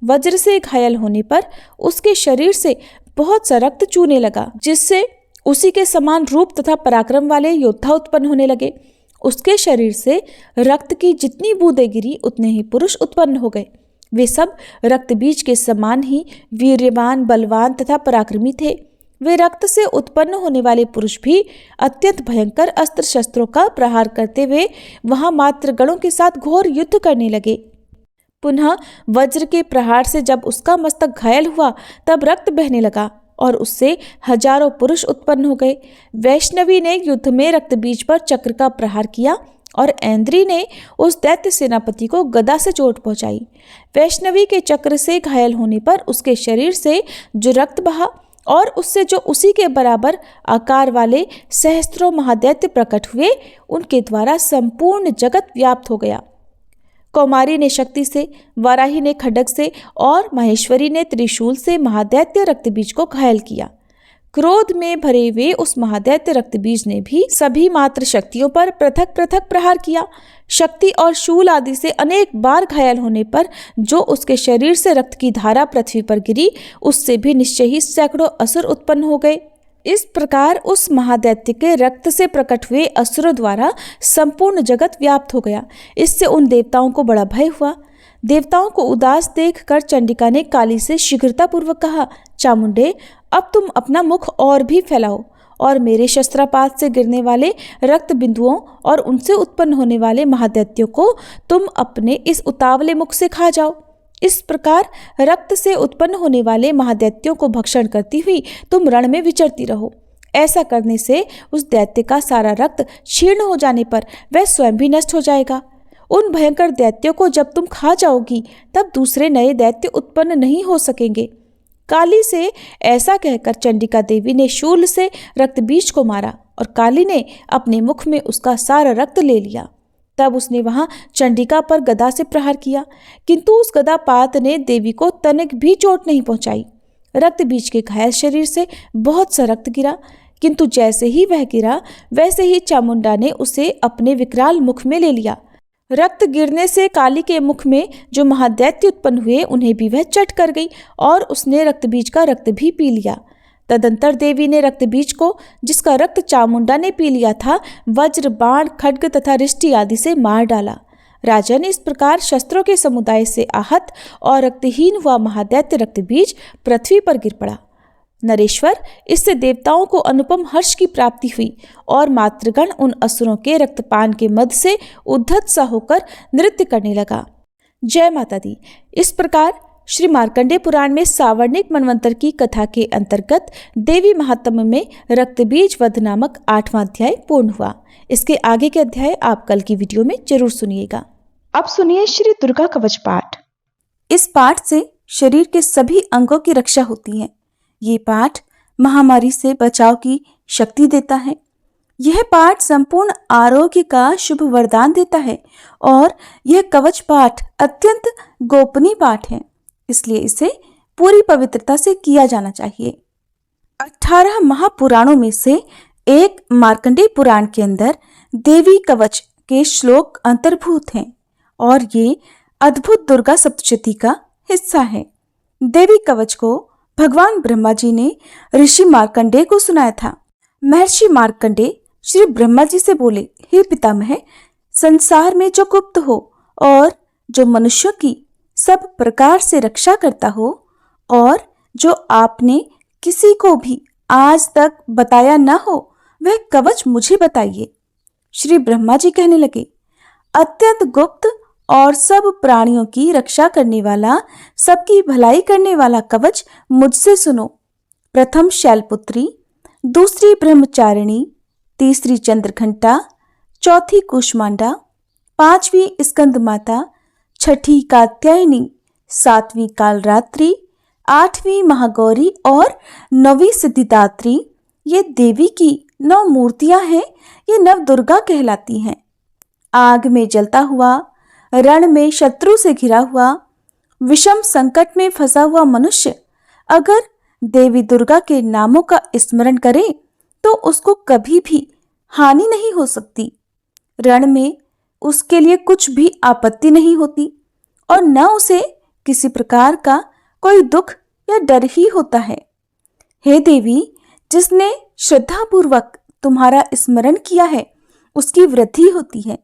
वज्र से घायल होने पर उसके शरीर से बहुत सा रक्त चूने लगा, जिससे उसी के समान रूप तथा पराक्रम वाले योद्धा उत्पन्न होने लगे। उसके शरीर से रक्त की जितनी बूंदें गिरी उतने ही पुरुष उत्पन्न हो गए। वे सब रक्तबीज के समान ही वीर्यवान, बलवान तथा पराक्रमी थे। वे रक्त से उत्पन्न होने वाले पुरुष भी अत्यंत भयंकर अस्त्र शस्त्रों का प्रहार करते हुए वहां मातृगणों के साथ घोर युद्ध करने लगे। पुनः वज्र के प्रहार से जब उसका मस्तक घायल हुआ तब रक्त बहने लगा और उससे हजारों पुरुष उत्पन्न हो गए। वैष्णवी ने युद्ध में रक्तबीज पर चक्र का प्रहार किया और ऐन्द्री ने उस दैत्य सेनापति को गदा से चोट पहुंचाई। वैष्णवी के चक्र से घायल होने पर उसके शरीर से जो रक्त बहा और उससे जो उसी के बराबर आकार वाले सहस्त्रों महादैत्य प्रकट हुए, उनके द्वारा संपूर्ण जगत व्याप्त हो गया। कौमारी ने शक्ति से, वाराही ने खड्ग से और महेश्वरी ने त्रिशूल से महादैत्य रक्तबीज को घायल किया। क्रोध में भरे हुए उस महादैत्य रक्तबीज ने भी सभी मात्र शक्तियों पर पृथक पृथक प्रहार किया। शक्ति और शूल आदि से अनेक बार घायल होने पर जो उसके शरीर से रक्त की धारा पृथ्वी पर गिरी, उससे भी निश्चय ही सैकड़ों असुर उत्पन्न हो गए। इस प्रकार उस महादैत्य के रक्त से प्रकट हुए असुरों द्वारा संपूर्ण जगत व्याप्त हो गया। इससे उन देवताओं को बड़ा भय हुआ। देवताओं को उदास देखकर चंडिका ने काली से शीघ्रतापूर्वक कहा, चामुंडे, अब तुम अपना मुख और भी फैलाओ और मेरे शस्त्रापात से गिरने वाले रक्त बिंदुओं और उनसे उत्पन्न होने वाले महादैत्यों को तुम अपने इस उतावले मुख से खा जाओ। इस प्रकार रक्त से उत्पन्न होने वाले महादैत्यों को भक्षण करती हुई तुम रण में विचरती रहो। ऐसा करने से उस दैत्य का सारा रक्त क्षीण हो जाने पर वह स्वयं भी नष्ट हो जाएगा। उन भयंकर दैत्यों को जब तुम खा जाओगी तब दूसरे नए दैत्य उत्पन्न नहीं हो सकेंगे। काली से ऐसा कहकर चंडिका देवी ने शूल से रक्तबीज को मारा और काली ने अपने मुख में उसका सारा रक्त ले लिया। तब उसने वहां चंडिका पर गदा से प्रहार किया, किंतु उस गदापात ने देवी को तनिक भी चोट नहीं पहुंचाई। रक्त बीज के घायल शरीर से बहुत सा रक्त गिरा, किंतु जैसे ही वह गिरा वैसे ही चामुंडा ने उसे अपने विकराल मुख में ले लिया। रक्त गिरने से काली के मुख में जो महादैत्य उत्पन्न हुए उन्हें भी वह चट कर गई और उसने रक्तबीज का रक्त भी पी लिया। तदंतर देवी ने रक्तबीज को, जिसका रक्त चामुंडा ने पी लिया था, वज्र, बाण, खड्ग तथा रिष्टि आदि से मार डाला। राजा ने इस प्रकार शस्त्रों के समुदाय से आहत और रक्तहीन हुआ महादैत्य रक्तबीज पृथ्वी पर गिर पड़ा। नरेश्वर, इससे देवताओं को अनुपम हर्ष की प्राप्ति हुई और मातृगण उन असुरों के रक्तपान के मद से उद्धत सा होकर नृत्य करने लगा। जय माता दी। इस प्रकार श्री मार्कंडेय पुराण में सावर्णिक मनवंतर की कथा के अंतर्गत देवी महात्म्य में रक्तबीज वध नामक 8वां अध्याय पूर्ण हुआ। इसके आगे के अध्याय आप कल की वीडियो में जरूर सुनिएगा। अब सुनिए श्री दुर्गा कवच पाठ। इस पाठ से शरीर के सभी अंगों की रक्षा होती है। ये पाठ महामारी से बचाव की शक्ति देता है। यह पाठ संपूर्ण आरोग्य का शुभ वरदान देता है और यह कवच पाठ अत्यंत गोपनीय पाठ है, इसलिए इसे पूरी पवित्रता से किया जाना चाहिए। 18 महापुराणों में से एक मार्कंडेय पुराण के अंदर देवी कवच के श्लोक अंतर्भूत हैं और ये अद्भुत दुर्गा सप्तशती का हिस्सा है। देवी कवच को भगवान ब्रह्मा जी ने ऋषि मार्कंडेय को सुनाया था। महर्षि मार्कंडेय श्री ब्रह्मा जी से बोले, हे पितामह, संसार में जो गुप्त हो और जो मनुष्यों की सब प्रकार से रक्षा करता हो और जो आपने किसी को भी आज तक बताया न हो, वह कवच मुझे बताइए। श्री ब्रह्मा जी कहने लगे, अत्यंत गुप्त और सब प्राणियों की रक्षा करने वाला, सबकी भलाई करने वाला कवच मुझसे सुनो। प्रथम शैलपुत्री, दूसरी ब्रह्मचारिणी, तीसरी चंद्रघंटा, चौथी कुष्मांडा, पांचवी स्कंद माता, छठी कात्यायनी, सातवीं कालरात्रि, आठवीं महागौरी और नौवीं सिद्धिदात्री। ये देवी की 9 मूर्तियां हैं। ये नव दुर्गा कहलाती हैं। आग में जलता हुआ, रण में शत्रु से घिरा हुआ, विषम संकट में फंसा हुआ मनुष्य अगर देवी दुर्गा के नामों का स्मरण करे तो उसको कभी भी हानि नहीं हो सकती। रण में उसके लिए कुछ भी आपत्ति नहीं होती और न उसे किसी प्रकार का कोई दुख या डर ही होता है। हे देवी, जिसने श्रद्धापूर्वक तुम्हारा स्मरण किया है उसकी वृद्धि होती है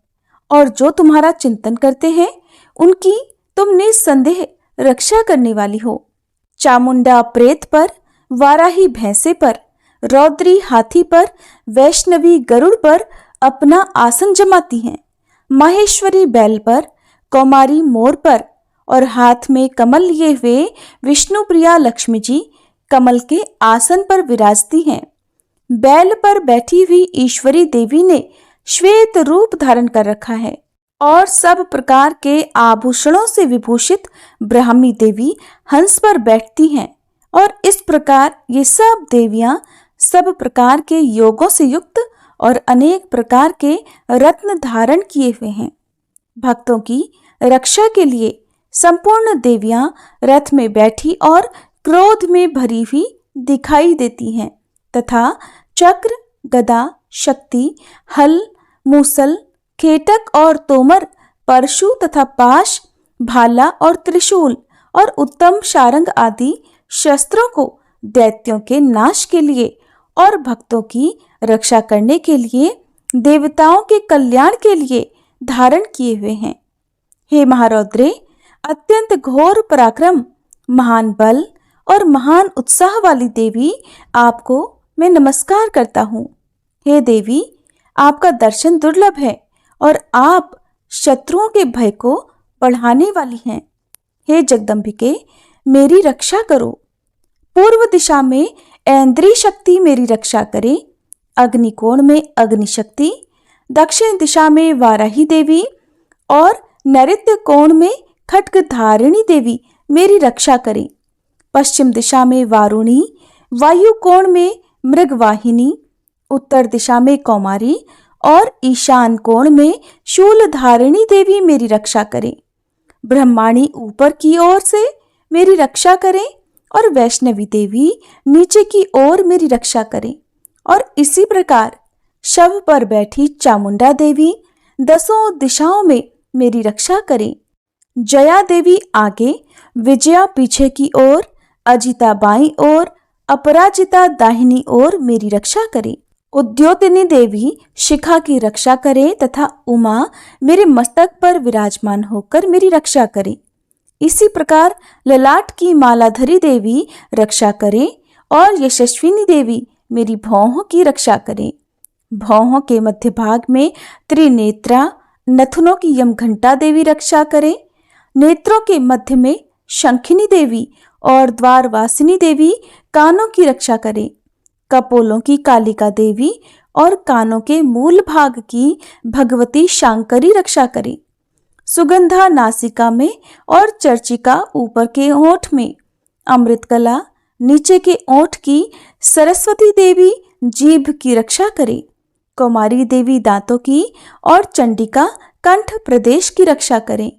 और जो तुम्हारा चिंतन करते हैं उनकी तुम निसंदेह रक्षा करने वाली हो। चामुंडा प्रेत पर, वाराही भैंसे पर, रौद्री हाथी पर, वैष्णवी गरुड़ पर अपना आसन जमाती हैं। माहेश्वरी बैल पर, कौमारी मोर पर और हाथ में कमल लिए हुए विष्णुप्रिया लक्ष्मी जी कमल के आसन पर विराजती हैं। बैल पर बैठी हुई ईश्वरी देवी ने श्वेत रूप धारण कर रखा है और सब प्रकार के आभूषणों से विभूषित ब्राह्मी देवी हंस पर बैठती हैं और इस प्रकार ये सब देवियां सब प्रकार के योगों से युक्त और अनेक प्रकार के रत्न धारण किए हुए हैं। भक्तों की रक्षा के लिए संपूर्ण देवियां रथ में बैठी और क्रोध में भरी हुई दिखाई देती हैं तथा चक्र, गदा, शक्ति, हल, मूसल, खेटक और तोमर, परशु तथा पाश, भाला और त्रिशूल और उत्तम शारंग आदि शस्त्रों को दैत्यों के नाश के लिए और भक्तों की रक्षा करने के लिए, देवताओं के कल्याण के लिए धारण किए हुए हैं। हे महारौद्रे, अत्यंत घोर पराक्रम, महान बल और महान उत्साह वाली देवी, आपको मैं नमस्कार करता हूँ। हे देवी, आपका दर्शन दुर्लभ है और आप शत्रुओं के भय को बढ़ाने वाली हैं। हे जगदम्बिके, मेरी रक्षा करो। पूर्व दिशा में ऐन्द्री शक्ति मेरी रक्षा करे, अग्निकोण में अग्नि शक्ति, दक्षिण दिशा में वाराही देवी और नैऋत्य कोण में खड्गधारिणी देवी मेरी रक्षा करें। पश्चिम दिशा में वारुणी, वायु कोण में मृगवाहिनी, उत्तर दिशा में कौमारी और ईशान कोण में शूलधारिणी देवी मेरी रक्षा करें। ब्रह्माणी ऊपर की ओर से मेरी रक्षा करें और वैष्णवी देवी नीचे की ओर मेरी रक्षा करें। और इसी प्रकार शव पर बैठी चामुंडा देवी दसों दिशाओं में मेरी रक्षा करें। जया देवी आगे, विजया पीछे की ओर, अजिता बाईं ओर, अपराजिता दाहिनी ओर मेरी रक्षा करें। उद्योतिनी देवी शिखा की रक्षा करे तथा उमा मेरे मस्तक पर विराजमान होकर मेरी रक्षा करे। इसी प्रकार ललाट की मालाधरी देवी रक्षा करे और यशस्विनी देवी मेरी भौहों की रक्षा करे। भौहों के मध्य भाग में त्रिनेत्रा नथुनों की यमघंटा देवी रक्षा करे। नेत्रों के मध्य में शंखिनी देवी और द्वारवासिनी देवी कानों की रक्षा करे। कपोलों की कालिका देवी और कानों के मूल भाग की भगवती शांकरी रक्षा करे। सुगंधा नासिका में और चर्चिका ऊपर के ओंठ में, अमृतकला नीचे के ओंठ की सरस्वती देवी जीभ की रक्षा करे। कुमारी देवी दांतों की और चंडिका कंठ प्रदेश की रक्षा करें।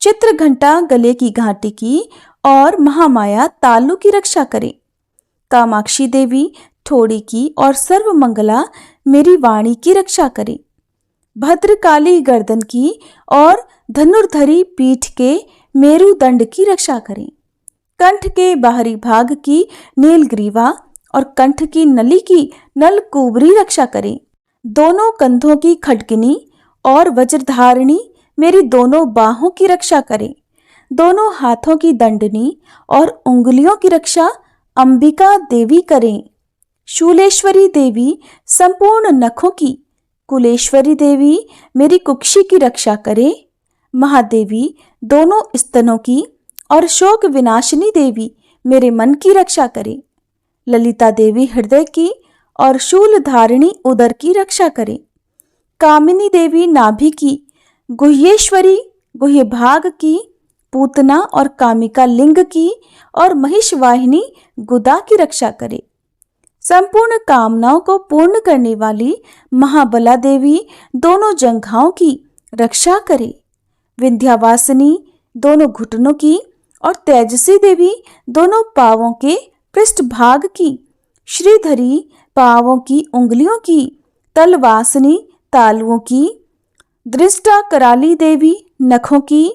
चित्रघंटा गले की घाटी की और महामाया तालु की रक्षा करें। कामाक्षी देवी ठोड़ी की और सर्वमंगला मेरी वाणी की रक्षा करे। भद्रकाली गर्दन की और धनुर्धरी पीठ के मेरुदंड की रक्षा करें। कंठ के बाहरी भाग की नीलग्रीवा और कंठ की नली की नलकुबरी रक्षा करें। दोनों कंधों की खड्गनी और वज्रधारिणी मेरी दोनों बाहों की रक्षा करें। दोनों हाथों की दंडनी और उंगलियों की रक्षा अंबिका देवी करें। शूलेश्वरी देवी संपूर्ण नखों की, कुलेश्वरी देवी मेरी कुक्षी की रक्षा करे। महादेवी दोनों स्तनों की और शोक विनाशिनी देवी मेरे मन की रक्षा करे। ललिता देवी हृदय की और शूलधारिणी उदर की रक्षा करे। कामिनी देवी नाभि की, गुह्येश्वरी गुह्य भाग की, पूतना और कामिका लिंग की और महिषवाहिनी गुदा की रक्षा करे। संपूर्ण कामनाओं को पूर्ण करने वाली महाबला देवी दोनों जंघाओं की रक्षा करे। विंध्यावासिनी दोनों घुटनों की और तेजसी देवी दोनों पांवों के पृष्ठभाग की, श्रीधरी पांवों की उंगलियों की, तलवासिनी तालुओं की, दृष्टा कराली देवी नखों की,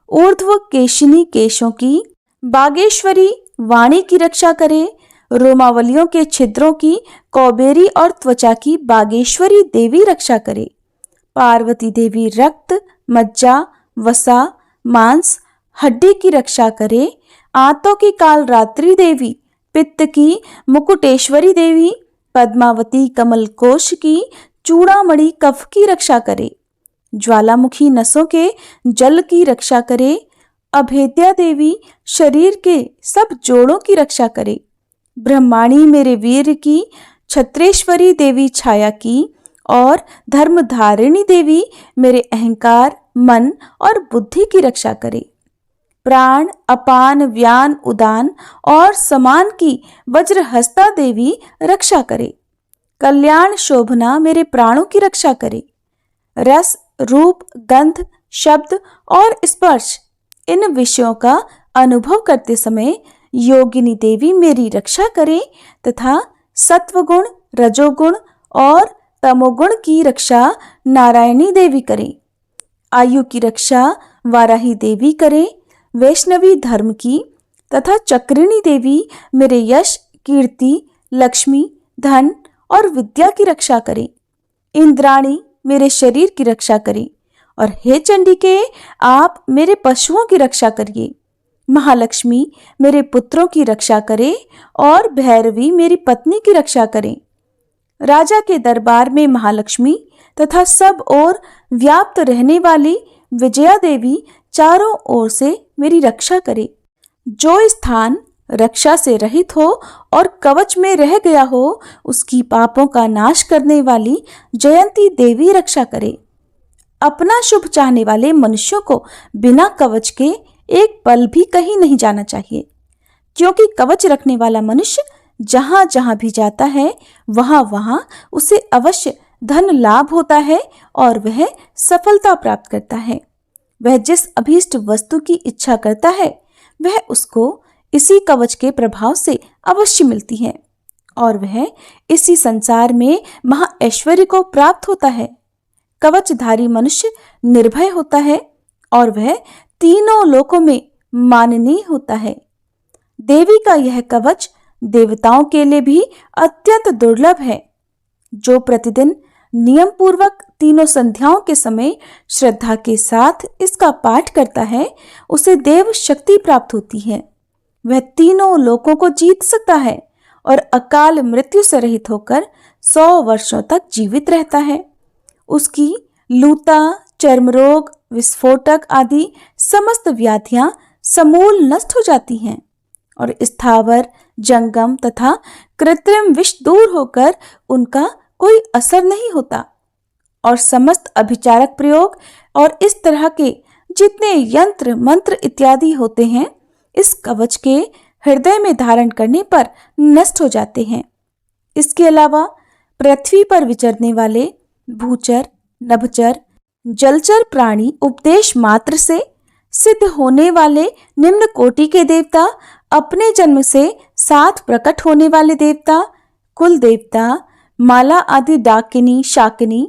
ऊर्ध्व केशिनी केशों की, बागेश्वरी वाणी की रक्षा करे। रोमावलियों के छिद्रों की कौबेरी और त्वचा की बागेश्वरी देवी रक्षा करे। पार्वती देवी रक्त, मज्जा, वसा, मांस, हड्डी की रक्षा करे। आंतों की कालरात्रि देवी, पित्त की मुकुटेश्वरी देवी, पद्मावती कमलकोश की चूड़ामणि कफ की रक्षा करे। ज्वालामुखी नसों के जल की रक्षा करे। अभेद्या देवी शरीर के सब जोड़ों की रक्षा करे। ब्रह्माणी मेरे वीर की, छत्रेश्वरी देवी छाया की और धर्मधारिणी देवी मेरे अहंकार, मन और बुद्धि की रक्षा करे। प्राण, अपान, व्यान, उदान और समान की वज्रहस्ता देवी रक्षा करे। कल्याण शोभना मेरे प्राणों की रक्षा करे। रस, रूप, गंध, शब्द और स्पर्श इन विषयों का अनुभव करते समय योगिनी देवी मेरी रक्षा करे तथा सत्वगुण, रजोगुण और तमोगुण की रक्षा नारायणी देवी करे। आयु की रक्षा वाराही देवी करे। वैष्णवी धर्म की तथा चक्रिणी देवी मेरे यश, कीर्ति, लक्ष्मी, धन और विद्या की रक्षा करे। इंद्राणी मेरे शरीर की रक्षा करे और हे चंडिके आप मेरे पशुओं की रक्षा करिए। महालक्ष्मी मेरे पुत्रों की रक्षा करे और भैरवी मेरी पत्नी की रक्षा करे। राजा के दरबार में महालक्ष्मी तथा सब ओर व्याप्त रहने वाली विजया देवी चारों ओर से मेरी रक्षा करे। जो स्थान रक्षा से रहित हो और कवच में रह गया हो उसकी पापों का नाश करने वाली जयंती देवी रक्षा करे। अपना शुभ चाहने वाले मनुष्यों को बिना कवच के एक पल भी कहीं नहीं जाना चाहिए, क्योंकि कवच रखने वाला मनुष्य जहां जहां भी जाता है वहां वहां उसे अवश्य धन लाभ होता है और वह सफलता प्राप्त करता है। वह जिस अभीष्ट वस्तु की इच्छा करता है वह उसको इसी कवच के प्रभाव से अवश्य मिलती है और वह इसी संसार में महाऐश्वर्य को प्राप्त होता है। कवचधारी मनुष्य निर्भय होता है और वह तीनों लोकों में माननीय होता है। देवी का यह कवच देवताओं के लिए भी अत्यंत दुर्लभ है। जो प्रतिदिन नियम पूर्वक तीनों संध्याओं के समय श्रद्धा के साथ इसका पाठ करता है उसे देव शक्ति प्राप्त होती है। वह तीनों लोकों को जीत सकता है और अकाल मृत्यु से रहित होकर 100 वर्षों तक जीवित रहता है। उसकी लूता, चर्म रोग, विस्फोटक आदि समस्त व्याधियां समूल नष्ट हो जाती हैं और स्थावर, जंगम तथा कृत्रिम विष दूर होकर उनका कोई असर नहीं होता और समस्त अभिचारक प्रयोग और इस तरह के जितने यंत्र मंत्र इत्यादि होते हैं इस कवच के हृदय में धारण करने पर नष्ट हो जाते हैं। इसके अलावा पृथ्वी पर विचरने वाले भूचर, नभचर, जलचर प्राणी, उपदेश मात्र से सिद्ध होने वाले निम्न कोटि के देवता, अपने जन्म से साथ प्रकट होने वाले देवता, कुल देवता, माला आदि डाकिनी, शाकिनी,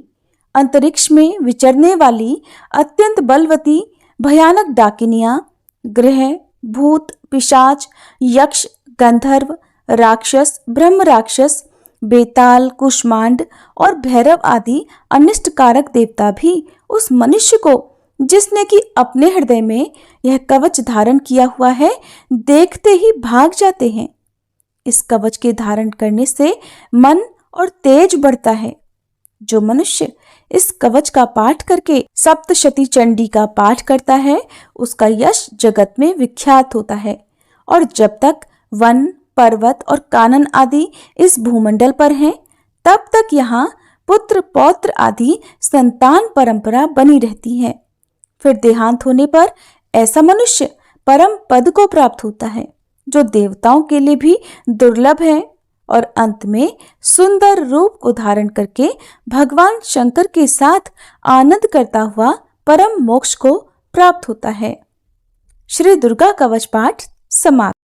अंतरिक्ष में विचरने वाली अत्यंत बलवती भयानक डाकिनियां, ग्रह, भूत, पिशाच, यक्ष, गंधर्व, राक्षस, ब्रह्म राक्षस, बेताल, कुष्मांड और भैरव आदि अनिष्टकारक देवता भी उस मनुष्य को जिसने कि अपने हृदय में यह कवच धारण किया हुआ है देखते ही भाग जाते हैं। इस कवच के धारण करने से मन और तेज बढ़ता है। जो मनुष्य इस कवच का पाठ करके सप्तशती चंडी का पाठ करता है उसका यश जगत में विख्यात होता है और जब तक वन, पर्वत और कानन आदि इस भूमंडल पर हैं तब तक यहाँ पुत्र पौत्र आदि संतान परंपरा बनी रहती है। फिर देहांत होने पर ऐसा मनुष्य परम पद को प्राप्त होता है जो देवताओं के लिए भी दुर्लभ है और अंत में सुंदर रूप को धारण करके भगवान शंकर के साथ आनंद करता हुआ परम मोक्ष को प्राप्त होता है। श्री दुर्गा कवच पाठ समाप्त।